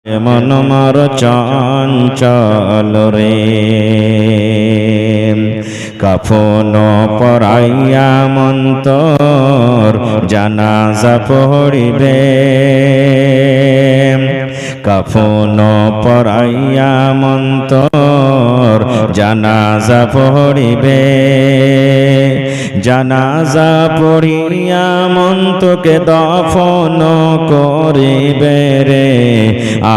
মন মর চঞ্চল রে কাফন পরাইয়া মন্তর জানাজা পড়িবে কাফন পরাইয়া মন্তর জানাজা পড়িবে জানাজা পড়িয়া মন্তকে দফন করিবে রে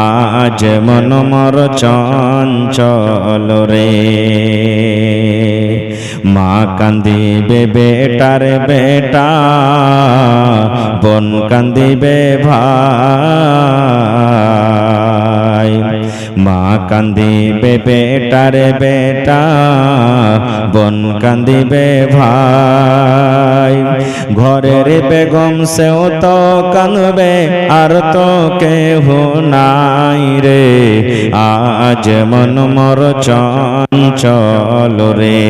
আজ মন মর চঞ্চল রে মা কান্দিবে বেটার বেটা বোন কান্দিবে ভাই মা কান্দিবে বেটার বেটা বোন কান্দিবে ভাই ঘরের বেগম সেও তো কাঁদবে আর তো কেহ নাই রে আজ মন মর চঞ্চল রে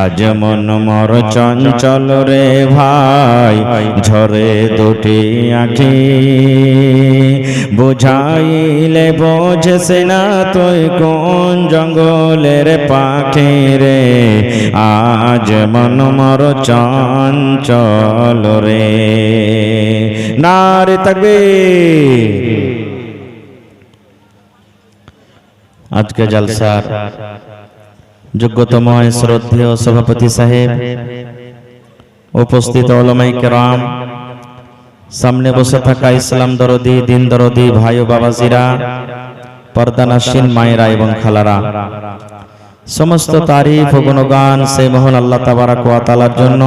আজ মন মর চঞ্চল রে ভাই ঝরে দুটি আঁখি বুঝাইলে বোঝে না তুই কোন জঙ্গলের পাখি রে আজ মন মর চঞ্চল রে নারে তাকবীর। আজকে জলসার যোগ্যতম শ্রদ্ধেয় সভাপতি সাহেব, উপস্থিত উলামায়ে কেরাম, সামনে বসে থাকা ইসলাম দরদি দিন দরদি ভাই ও বাবাজিরা, পর্দানাসীন মায়েরা এবং খালারা, সমস্ত তারিফ ও গুণগান সেই মহান আল্লাহ তাবারাক ওয়া তাআলার জন্য,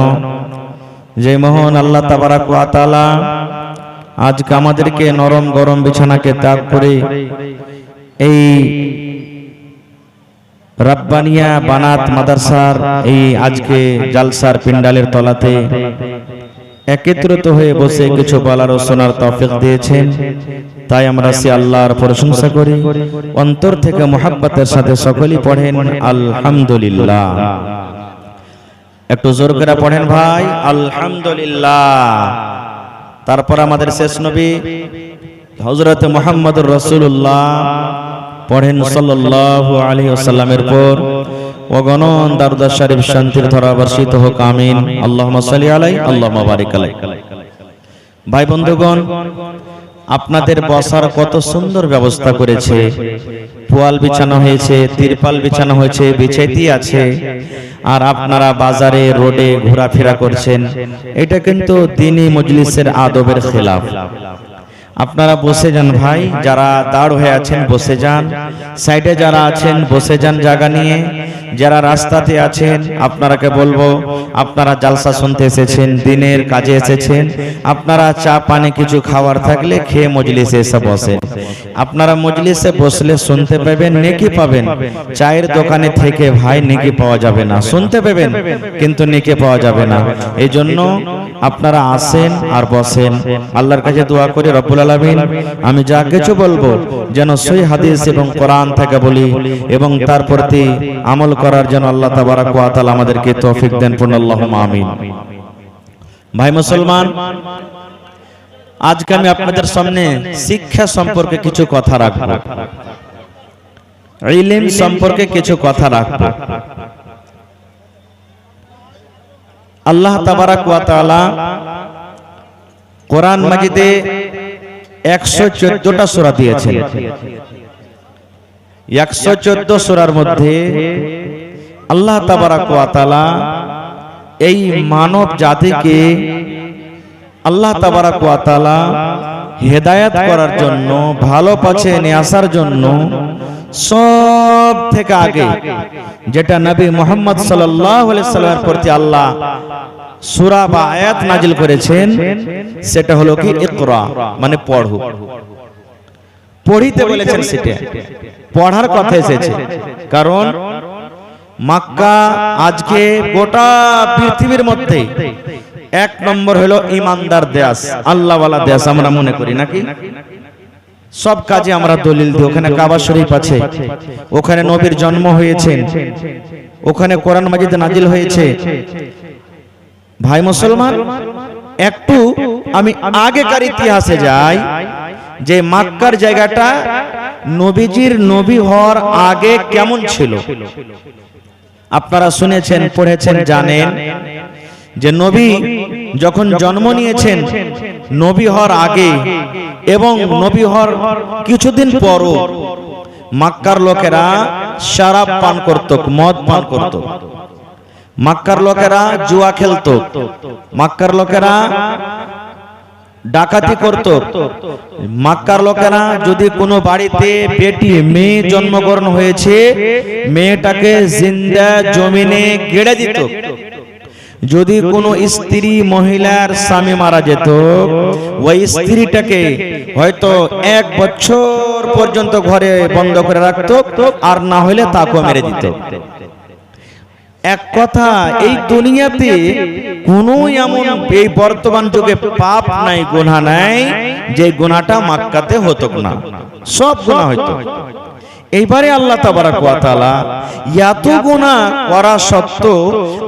যে মহান আল্লাহ তাবারাক ওয়া তাআলা আজকে আমাদেরকে নরম গরম বিছানাকে ত্যাগ করে এই রাব্বানিয়া বানাত মাদ্রাসার এই আজকে জালসার পিন্ডালের তলাতে একত্রিত হয়ে বসে কিছু বলার ও শোনার তৌফিক দিয়েছেন। তাই আমরা সে আল্লাহর প্রশংসা করি, অন্তর থেকে মুহাব্বতের সাথে সকলেই পড়েন আলহামদুলিল্লাহ। একটু জোর করে পড়েন ভাই আলহামদুলিল্লাহ। তারপর আমাদের শেষ নবী হযরত মুহাম্মদুর রাসূলুল্লাহ পড়েন সাল্লাল্লাহু আলাইহি ওয়াসাল্লামের পর অগণন দরুদ শরীফ শান্তির ধারা বর্ষিত হোক, আমিন। আল্লাহুম্মা সাল্লি আলাইহি আল্লাহুম্মা বারিক আলাইহি। ভাই বন্ধুগণ, আপনাদের বসার কত সুন্দর ব্যবস্থা করেছে, পোয়াল বিছানো হয়েছে, তিরপাল বিছানো হয়েছে, বিছাইতি আছে, আর আপনারা বাজারে রোডে ঘোরাফেরা করছেন। এটা কিন্তু দ্বীনি মজলিসের আদবের খেলাফ। আপনারা বসে যান ভাই, যারা দাঁড় হয়ে আছেন বসে যান, সাইডে যারা আছেন বসে যান জায়গা নিয়ে, যারা রাস্তাতে আছেন আপনারাকে বলবো আপনারা জালসা শুনতে এসেছেন, দিনের কাজে এসেছেন, আপনারা চা পানি কিছু খাওয়ার থাকলে খেয়ে মজলিসে এসে বসেন। আপনারা মজলিসে বসলে শুনতে পাবেন, নেকি পাবেন। চায়ের দোকানে থেকে ভাই নেকি পাওয়া যাবে না, শুনতে পাবেন কিন্তু নেকি পাওয়া যাবে না। এই জন্য আপনারা আসেন আর বসেন। আল্লাহর কাছে দোয়া করি রব্বুল আলামিন আমি যা কিছু বলবো যেন সহি হাদিস এবং কোরআন থেকে বলি এবং তার প্রতি আমল করার জন্য আল্লাহ তাবারাক ওয়া তাআলা আমাদেরকে তৌফিক দেন, পূর্ণ আল্লাহুম্মা আমিন। ভাই মুসলমান, আজকে আমি আপনাদের সামনে শিক্ষা সম্পর্কে কিছু কথা রাখবো, ইলম সম্পর্কে কিছু কথা রাখবো। আল্লাহ তাবারাক ওয়া তাআলা কোরআন মাজিদে 114টা সূরা দিয়েছেন। 114 সূরার মধ্যে আল্লাহ তাবারাক ওয়া তাআলা এই মানব জাতিকে আল্লাহ তাবারাক ওয়া তাআলা হেদায়েত করার জন্য, ভালো পথে নিয়ে আসার জন্য সব থেকে আগে যেটা নবী মুহাম্মদ সাল্লাল্লাহু আলাইহি সাল্লামের প্রতি আল্লাহ সূরা বা আয়াত নাজিল করেছেন, সেটা হলো কি ইকরা, মানে পড়ো। পড়িতে বলেছেন, সেটা পড়ার কথা এসেছে। কারণ মক্কা আজকে গোটা পৃথিবীর মধ্যে এক নম্বর হলো ইমানদার দেশ, আল্লাহওয়ালা দেশ আমরা মনে করি নাকি? সব কাজে আমরা দলিল দিই। ওখানে কাবা শরীফ আছে, ওখানে নবীর জন্ম হয়েছে, ওখানে কোরআন মাজিদ নাজিল হয়েছে। ভাই মুসলমান, একটু আমি আগেকার ইতিহাসে যাই। যে মক্কার জায়গাটা নবীজির নবী হওয়ার আগে কেমন ছিল। আপনারা শুনেছেন, পড়েছেন, জানেন যে নবী যখন জন্ম নিয়েছেন, নবী হওয়ার আগে এবং নবী হওয়ার কিছুদিন পরও মক্কার লোকেরা শরাব পান করত, মদ পান করত, মক্কার লোকেরা জুয়া খেলত, মক্কার লোকেরা ডাকাতি করত, মক্কার লোকেরা যদি কোনো বাড়িতে বেটি মেয়ে জন্মগ্রহণ হয়েছে মেয়েটাকে জিন্দা জমিনে গেড়ে দিত। যদি কোনো স্ত্রী মহিলার স্বামী মারা যেত ওই স্ত্রীটাকে হয়তো 1 বছর পর্যন্ত ঘরে বন্ধ করে রাখত, আর না হলে তাকেও মেরে দিত। এক কথা, এই দুনিয়াতে কোনো এমন এই বর্তমান যুগে পাপ নাই, গুনাহ নাই যে গুনাহটা মক্কাতে হতো না, সব গুনাহ হইতো। এইবারে আল্লাহ তাবারাক ওয়া তাআলা এত গুনাহ করা সত্ত্বেও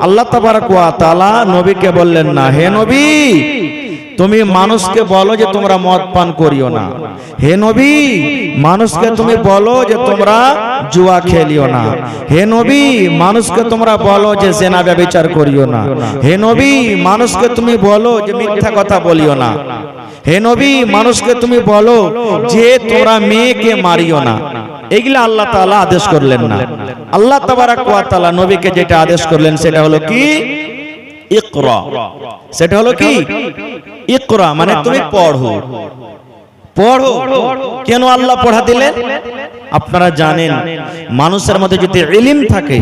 আল্লাহ তাবারাক ওয়া তাআলা নবীকে বললেন না, হে নবী তুমি মানুষকে বলো যে তোমরা মদ পান করিও না, হে নবী মানুষকে তুমি বলো যে তোমরা জুয়া খেলিও না, হে নবী মানুষকে তোমরা বলো যে জিনা ব্যভিচার করিও না, হে নবী মানুষকে তুমি বলো যে মিথ্যা কথা বলিও না, হে নবী মানুষকে তুমি বলো যে তোমরা মেয়েকে মারিও না। এগুলা আল্লাহ তাআলা আদেশ করলেন না। আল্লাহ তাবারাক ওয়া তাআলা নবীকে যেটা আদেশ করলেন সেটা হলো কি, ইকরা। সেটা হলো কি, ইকরা মানে তুমি পড়ো, পড়ো। কেন আল্লাহ পড়া দিলেন? আপনারা জানেন মানুষের মধ্যে যদি ইলম থাকে,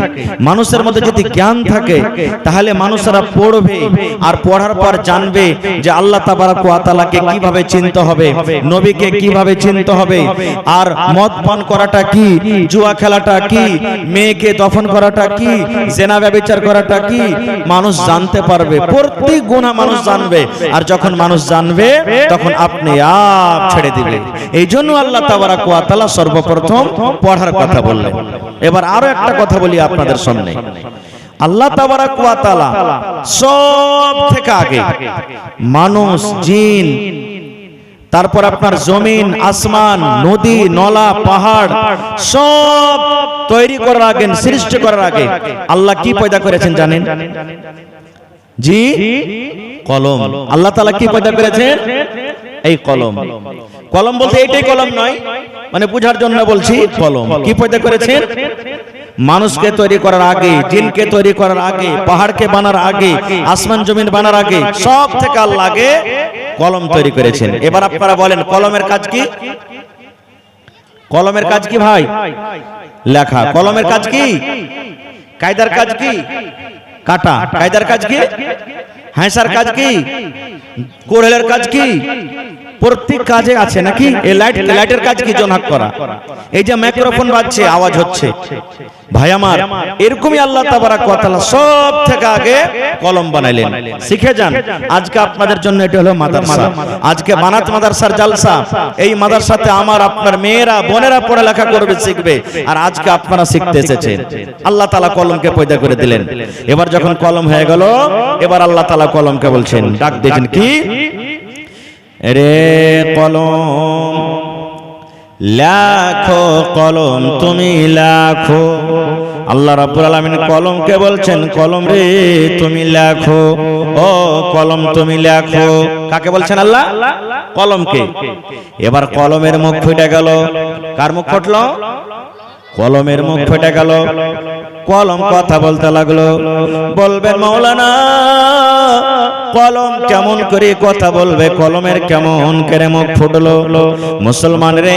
মানুষের মধ্যে যদি জ্ঞান থাকে, তাহলে মানুষেরা পড়বে আর পড়ার পর জানবে যে আল্লাহ তাবারাক ওয়া তাআলাকে কিভাবে চিনতে হবে, নবীকে কিভাবে চিনতে হবে, আর মদ পান করাটা কি, জুয়া খেলাটা কি, মেয়েকে দফন করাটা কি, জিনা ব্যভিচার করাটা কি, মানুষ জানতে পারবে। প্রত্যেক গুনাহ মানুষ জানবে, আর যখন মানুষ জানবে তখন আপনি আপ ছেড়ে দিবে। এই জন্য আল্লাহ তাবারাক ওয়া তাআলা সর্বপ্রথম পড়ার কথা বললেন। এবার আরো একটা কথা বলি আপনাদের সামনে। আল্লাহ তাবারাক ওয়া তাআলা সব থেকে আগে মানুষ, জিন, তারপর আপনার জমিন, আসমান, নদী, নলা, পাহাড় সব তৈরি করার আগে, সৃষ্টি করার আগে আল্লাহ কি পয়দা করেছেন জানেন? জি, কলম। আল্লাহ তাআলা কি পয়দা করেছেন? এই কলম। কলম বলতে এইটাই কলম নয়, মানে বুঝার জন্য বলছি। কলম কি পয়দা করেছেন? মানুষকে তৈরি করার আগে, জিনকে তৈরি করার আগে, পাহাড়কে বানার আগে, আসমান জমিন বানার আগে সব থেকে আল্লাহ আগে কলম তৈরি করেছেন। এবার আপনারা বলেন কলমের কাজ কি? কলমের কাজ কি ভাই? লেখা। কলমের কাজ কি? কায়দার কাজ কি? কাটা। কায়দার কাজ কি? হাসার কাজ কি? কোড়েলের কাজ কি? প্রত্যেক কাজে আছে নাকি? এই লাইটের কাজ কি? জোনাক করা। এই যে মাইক্রোফোন বাজছে, আওয়াজ হচ্ছে, ভাই আমার, এরকমই আল্লাহ তাবারাক ওয়া তাআলা সব থেকে আগে কলম বানাইলেন। শিখে যান। আজকে আপনাদের জন্য এটা হলো মাদ্রাসা। আজকে বানাত মাদ্রাসার জালসা। এই মাদ্রাসাতে আমার আপনার মেয়েরা, বোনেরা পড়ালেখা করবে, শিখবে, আর আজকে আপনারা শিখতে এসেছেন। আল্লাহ তাআলা কলমকে পয়দা করে দিলেন। এবার যখন কলম হয়ে গেল, এবার আল্লাহ তাআলা কলমকে বলছেন, ডাক দিয়েছেন কি, রে কলম লাখো, কলম তুমি লাখো। আল্লাহ রাব্বুল আলামিন কলমকে বলছেন, কলম রে তুমি লেখো, ও কলম তুমি লেখো। কাকে বলছেন আল্লাহ? কলমকে। এবার কলমের মুখ ফুটে গেল। কার মুখ ফুটলো? কলমের মুখ ফেটে গেল। কলম কথা বলতে লাগলো। বলবেন মাওলানা কলম কেমন করে কথা বলবে? কলমের কেমন করে মুখ ফুটলো? মুসলমান রে,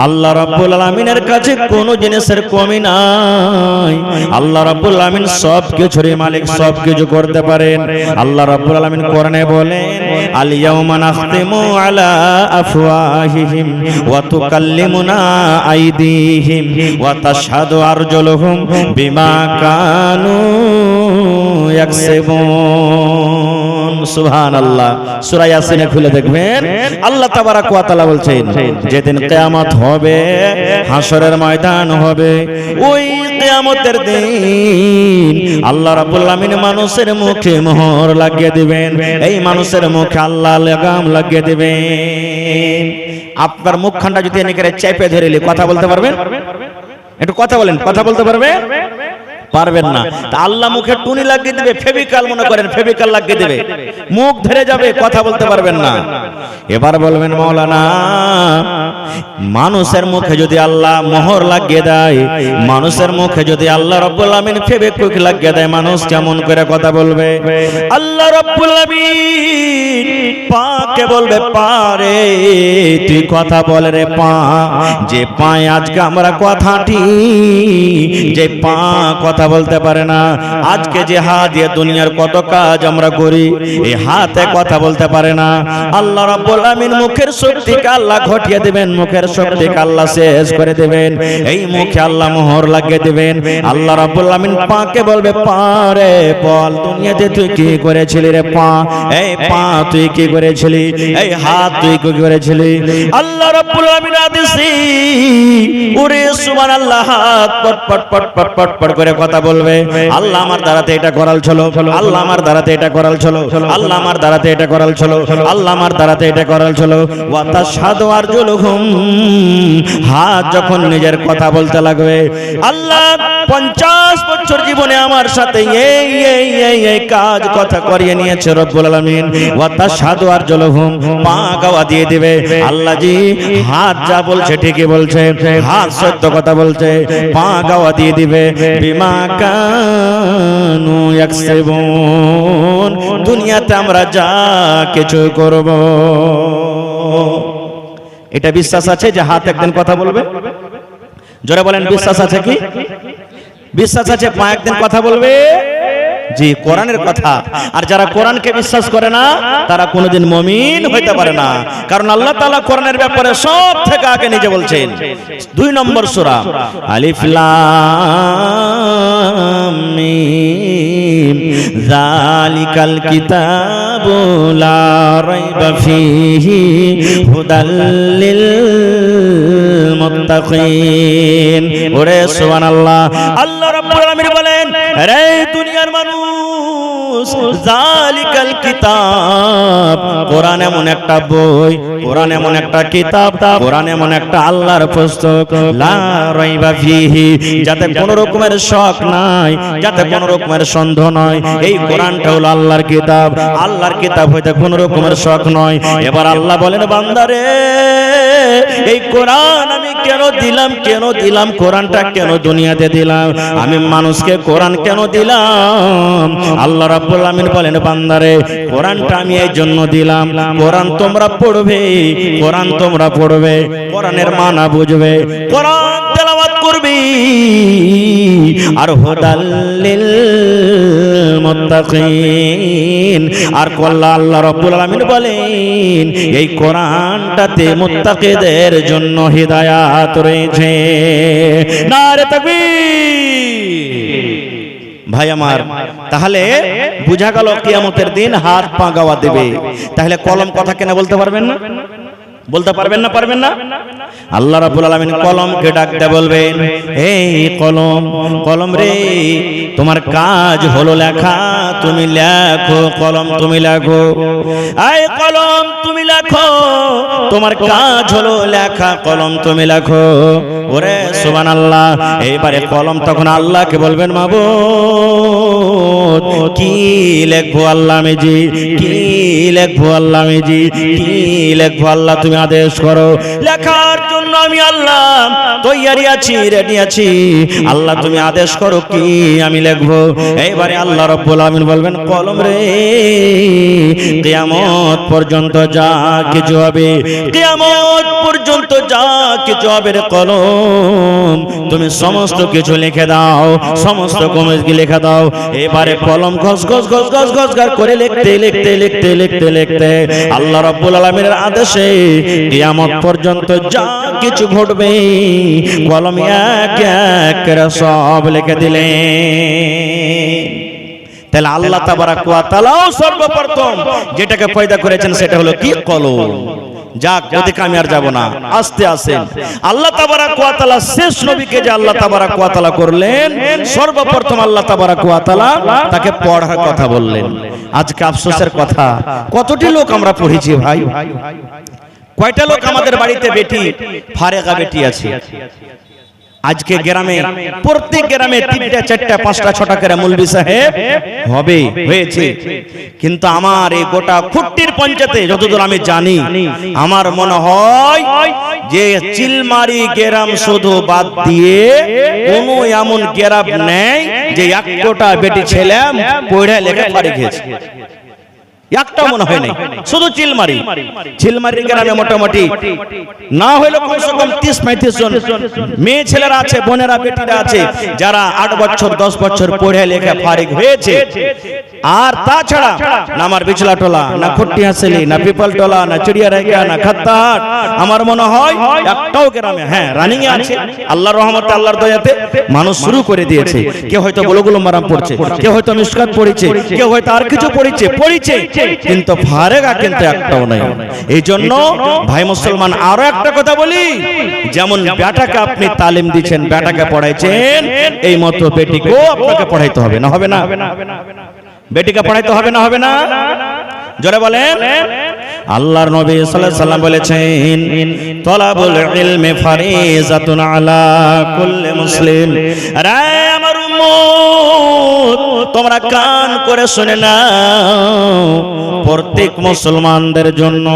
আল্লাহ রাব্বুল আলামিনের কাছে কোনো জিনিসের কমি নাই। আল্লাহ রাব্বুল আলামিন সব কিছুরই মালিক, সব কিছু করতে পারেন। আল্লাহ রাব্বুল আলামিন কোরআনে বলেন, আল ইয়াউমা নাখতিমু আলা আফওয়াহিহিম ওয়া তুকাল্লিমুনা আইদিহিম ওয়া তাশহাদু আরজুলুহুম বিমা কানু ইয়াকসিবুন। সুবহানাল্লাহ। সূরা ইয়াসিনে খুলে দেখবেন আল্লাহ তাবারক ওয়া তাআলা বলছেন যেদিন কিয়ামত হবে, হাসরের ময়দান হবে, ওই কিয়ামতের দিন আল্লাহ রাব্বুল আলামিন মানুষের মুখে মোহর লাগিয়ে দিবেন। এই মানুষের মুখে আল্লাহ লাগাম লাগিয়ে দিবেন। আপনার মুখখানটা যদি এনেকে চেপে ধরেলি কথা বলতে পারবেন? একটু কথা বলেন, কথা বলতে পারবে? পারবেন না। তা আল্লাহ মুখে টুনি লাগিয়ে দিবে, ফেভিকাল মনে করেন, ফেভিকাল লাগিয়ে দিবে, মুখ ধরে যাবে, কথা বলতে পারবেন না। এবার বলবেন মাওলানা, মানুষের মুখে যদি আল্লাহ মোহর লাগিয়ে দেয়, মানুষের মুখে যদি আল্লাহ রাব্বুল আমিন ফেভিকুইক লাগিয়ে দেয়, মানুষ কেমন করে কথা বলবে? আল্লাহ রাব্বুল আমিন পাকে বলবে, পারে তুই কথা বল রে পা। যে পায়ে আজকে আমরা কথাটি, যে পা কথা বলতে পারে না, আজকে যে হাত দিয়ে দুনিয়ার কত কাজ আমরা করি, এই হাতে কথা বলতে পারে না। আল্লাহ রাব্বুল আমিন মুখের শক্তিকে আল্লাহ ঘটিয়ে দিবেন, মুখের শক্তিকে আল্লাহ শেষ করে দিবেন। এই মুখে আল্লাহ মোহর লাগিয়ে দিবেন। আল্লাহ রাব্বুল আমিন পাকে বলবে, পারে বল দুনিয়াতে তুই কি করেছিলি রে পা? এই পা তুই কি করেছিলি? এই হাত তুই কি করেছিলি? আল্লাহ রাব্বুল আমিন আদেশে ওরে সুবহানাল্লাহ, হাত পট পট পট পট পট পট করে কথা বলবে। আল্লাহ আমার দ্বারাতে এটা করাল চলো, আল্লাহ আমার দ্বারাতে এটা করাল চলো, আল্লাহ আমার দ্বারাতে এটা করাল চলো, আল্লাহ আমার দ্বারাতে এটা করাল চলো। ওয়া তাশহাদু আরজুলুহুম, হাত যখন নিজের কথা বলতে লাগবে, আল্লাহ 50 বছর জীবনে আমার সাথে এই কাজ কথা করিয়ে নিয়েছে রব্বুল আলামিন। ওয়া তাশহাদু আরজুলুহুম, পা গাওয়া দিয়ে দিবে। আল্লাহ জি হাত যা বলছে ঠিকই বলছে, হাত সত্য কথা বলছে, পা গাওয়া দিয়ে দিবে। বিমা কানু ইয়াকসিবুন, দুনিয়াতে আমরা যা কিছু করব। এটা বিশ্বাস আছে যে হাত একদিন কথা বলবে? জোরে বলেন, বিশ্বাস আছে কি? বিশ্বাস আছে পা একদিন কথা বলবে? জি, কোরআনের কথা। আর যারা কোরআনকে বিশ্বাস করে না তারা কোনোদিন মুমিন হইতে পারে না। কারণ আল্লাহ তাআলা কোরআনের ব্যাপারে সব থেকে আগে নিজে বলছেন। 2 নম্বর সূরা আলিফ লাম মিম, যালিকাল কিতাবু লা রাইবা ফীহি হুদাল লিল মুত্তাকিন। ওরে সুবহানাল্লাহ, আল্লাহ রাব্বুল আলামিন বলেন, রে দুনিয়ার মানুষ, যালিকাল কিতাব, কোরআন এমন একটা বই, কোরআন এমন একটা কিতাব, কোরআন এমন একটা আল্লাহর পুস্তক, লা রাইবা ফীহি, যাতে কোনো রকমের শক নাই, যাতে কোনো রকমের সন্দেহ নয়। এই কোরআনটা হলো আল্লাহর কিতাব, আল্লাহর কিতাব হইতে কোনো রকমের শক নয়। এবার আল্লাহ বলেন, বান্দারে এই কোরআন আমি কেন দিলাম, কেন দিলাম? কোরআনটা কেন দুনিয়াতে দিলাম? আমি মানুষকে কোরআন কেন দিলাম? আল্লাহ রাব্বুল আমিন বলেন, বান্দারে কোরআনটা আমি এই জন্য দিলাম, কোরআন তোমরা পড়বে, কোরআন তোমরা পড়বে, কোরআনের মানা বুঝবে, কোরআন তেলাওয়াত করবে, আর হুদাল লিল মুত্তাকিন। আর আল্লাহ রাব্বুল আলামিন বলেন, এই কোরআনটাতে মুত্তাকিদের জন্য হিদায়াত রয়েছে। নারে তাকবীর। ভাই আমার, তাহলে বুঝা গেল কিয়ামতের দিন হাত পা গাওয়া দেবে। তাহলে কলম কথা কেন বলতে পারবেন না? বলতে পারবেন না? পারবেন না? আল্লাহ রাব্বুল আলামিন কলমকে ডাকতে বলবেন, এই কলম, কলম রে তোমার কাজ হলো লেখা, তুমি লেখো, কলম তুমি লেখো, এই কলম তুমি লেখো, তোমার কাজ হলো লেখা, কলম তুমি লেখো। ওরে সুবহানাল্লাহ। এইবারে কলম তখন আল্লাহকে বলবেন, মাবুদ কি লিখবো আল্লাহ আমি জি, কি লিখবো আল্লাহ আমি জি, কি লিখবো আল্লাহ তুমি আদেশ করো। লেখার জন্য আমি আল্লাহ তৈয়ারি আছি, রেডি আছি, আল্লাহ তুমি আদেশ করো কি আমি লিখবো। এইবারে আল্লাহ রাব্বুল আমিন বলবেন, কলম রে কিয়ামত পর্যন্ত যা কিছু হবে, কিয়ামত পর্যন্ত যা কিছু হবে রে কলম, তুমি সমস্ত কিছু লিখে দাও, সমস্ত কমেজকে লিখে দাও। এবারে কলম ঘস ঘস ঘস ঘস ঘস করে লিখতে লিখতে লিখতে লিখতে লিখতে আল্লাহ রাব্বুল আলামিনের আদেশে কিয়ামত পর্যন্ত যা কিছু ঘটবে কলম এক এক করে সব লিখে দিলেন। তাহলে আল্লাহ তাবারাক ওয়া তাআলাও সর্বপ্রথম যেটাকে পয়দা করেছেন সেটা হলো কি কলম। যাক, ওদিকে আমি আর যাব না, আস্তে আসেন। আল্লাহ তাবারাক ওয়া তাআলা শেষ নবীকে যে আল্লাহ তাবারাক ওয়া তাআলা করলেন, সর্বপ্রথম আল্লাহ তাবারাক ওয়া তাআলা তাকে পড়ার কথা বললেন। আজকে আফসোসের কথা, কতটি লোক আমরা পড়েছি ভাই, কয়টা লোক আমাদের বাড়িতে বেটি ফারেগা বেটি আছে। আজকে গ্রামে, প্রত্যেক গ্রামে 3টা 4টা 5টা 6টা করে মৌলভী সাহেব হবে, হয়েছে। কিন্তু আমার এই গোটা খুট্টির পঞ্চায়েতে যতদূর আমি জানি, আমার মনে হয় যে চিলমারি গ্রাম শুধু বাদ দিয়ে কোনো এমন গ্রাম নেই যে একটা বেটি ছেলে পড়ে লেখা ফারিক হয়েছে, একটা মনে হয় নাই। শুধু চিলমারি গ্রামে মোটামুটি না হইলে কমসে কম 30-35 জন মেয়ে ছেলেরা আছে, বোনেরা বেটিরা আছে যারা 8 বছর 10 বছর পড়ে লেখা ফারিক হয়েছে। আর তাছাড়া না আমার বিচলা টোলা, না খুট্টি হাসেলি, না পিপল টোলা, না চিড়িয়ারেগা, না খাত্তাহাট, আমার মনে হয় একটাও গ্রামে হ্যাঁ রানিং এ আছে। আল্লাহর রহমতে, আল্লাহর দয়াতে মানুষ শুরু করে দিয়েছে। কেউ হয়তো বুলুগুল মারাম পড়ছে, কেউ হয়তো মিশকাত পড়েছে, কেউ হয়তো আর কিছু পড়েছে, কিন্তু ফারেগা কিন্তু একটাও নাই। এই জন্য ভাই মুসলমান, আরো একটা কথা বলি, যেমন বেটাকে আপনি তালিম দিচ্ছেন, বেটাকে পড়াইছেন, এই মতো বেটিকেও আপনাকে পড়াইতে হবে, না হবে না? বেটিকে পড়াইতে হবে, না হবে না? জোরে বলেন। আল্লাহর নবী সাল্লাল্লাহু আলাইহি ওয়াসাল্লাম বলেছেন, তলাবুল ইলমি ফারিজাতুন আলা কুল্লি মুসলিম। আরে আমার উম্মত, তোমরা কান করে শুনে নাও, প্রত্যেক মুসলমানদের জন্য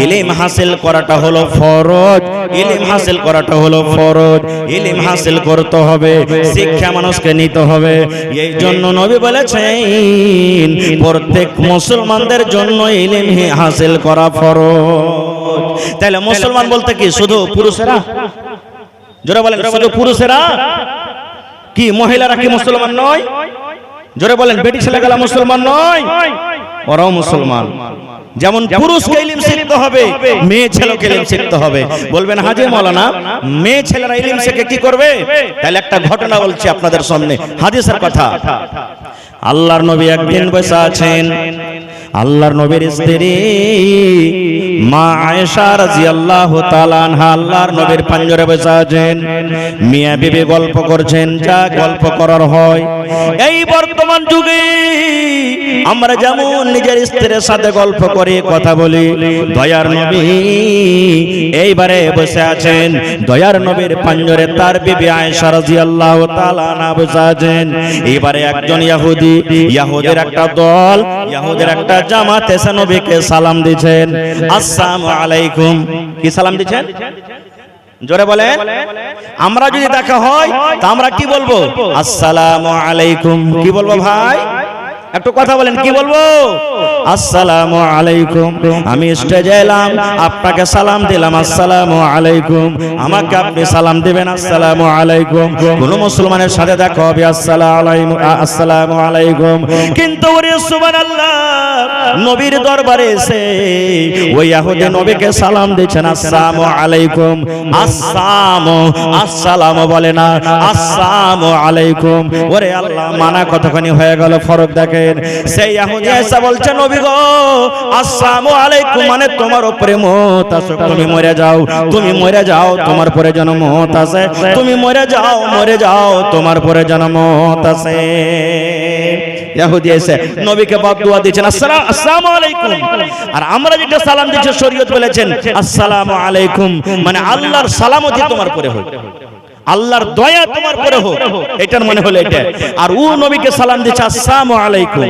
ইলম হাসিল করাটা হলো ফরজ। ইলম হাসিল করাটা হলো ফরজ। ইলম হাসিল করতে হবে, শিক্ষা মানুষকে নিতে হবে। এই জন্য নবী বলেছেন প্রত্যেক মুসলমানদের জন্য ইলম হাসিল করা ফরজ। তাহলে মুসলমান বলতে কি শুধু পুরুষেরা? জোরে বলেন, শুধু পুরুষেরা? কি মহিলারা কি মুসলমান নয়? জোরে বলেন, বেটি ছেলেগুলা মুসলমান নয়? ওরাও মুসলমান। যেমন পুরুষকে ইলম শিখতে হবে, মেয়ে ছেলেকে ইলম শিখতে হবে। বলবেন হাজী মাওলানা, মেয়ে ছেলেরা ইলম শিখে কি করবে? তাহলে একটা ঘটনা বলছি আপনাদের সামনে, হাদিসের কথা। আল্লাহর নবী একদিন বসে আছেন, আল্লাহর নবীর স্ত্রী মা আয়েশা রাদিয়াল্লাহু তাআলা আনহা আল্লাহর নবীর পাঞ্জরে বসে আছেন। মিয়া বিবি গল্প করছেন, যা গল্প করার হয়। এই বর্তমান যুগে আমরা যেমন নিজের স্ত্রীর সাথে গল্প করে কথা বলি, দয়ার নবী এইবারে বসে আছেন, দয়ার নবীর পাঞ্জরে তার বিবি আয়েশা রাদিয়াল্লাহু তাআলা আনহা বসে আছেন। এবারে একজন ইহুদির একটা দল, ইহুদির একটা জামাত এসে নবীকে সালাম দিয়েছেন, আসসালামু আলাইকুম। কি সালাম দিয়েছেন? জোরে বলেন। আমরা যদি দেখা হয় তা আমরা কি বলবো? আসসালামু আলাইকুম। কি বলবো ভাই? একটু কথা বলেন, কি বলবো? আসসালামু আলাইকুম। আমি স্টেজে এলাম, আপনাকে সালাম দিলাম, আসসালামু আলাইকুম। আমাকে আপনি সালাম দিবেন, আসসালামু আলাইকুম। কোন মুসলমানের সাথে দেখা হবে, আসসালামু আলাইকুম। কিন্তু ওরে সুবহানাল্লাহ, নবীর দরবারে এসে ওই ইহুদি নবীকে সালাম দিচ্ছেন, আসসালামু আলাইকুম। আসসালামু বলে না, আসসালামু আলাইকুম। ওরে আল্লাহ, মানা কতখানি হয়ে গেল, ফরক দেখে। সেই ইহুদি এসে বলছে, নবী গো, আসসালামু আলাইকুম মানে তোমার উপরে মওত আছে, তুমি মরে যাও, তুমি মরে যাও, তোমার পরে যেন মওত আছে, তুমি মরে যাও, তোমার পরে যেন মওত আছে। ইহুদি এসে নবীকে বদদুয়া দিয়েছেন, আসসালামু আলাইকুম। আর আমরা যেটা সালাম দিচ্ছি, শরীয়ত বলেছেন আসসালামু আলাইকুম মানে আল্লাহর সালামতি তোমার পরে হোক, আল্লাহর দয়া তোমার পরে হোক, এটার মানে হলো এটা। আর ও নবীকে সালাম দিচ্ছে আসসালামু আলাইকুম।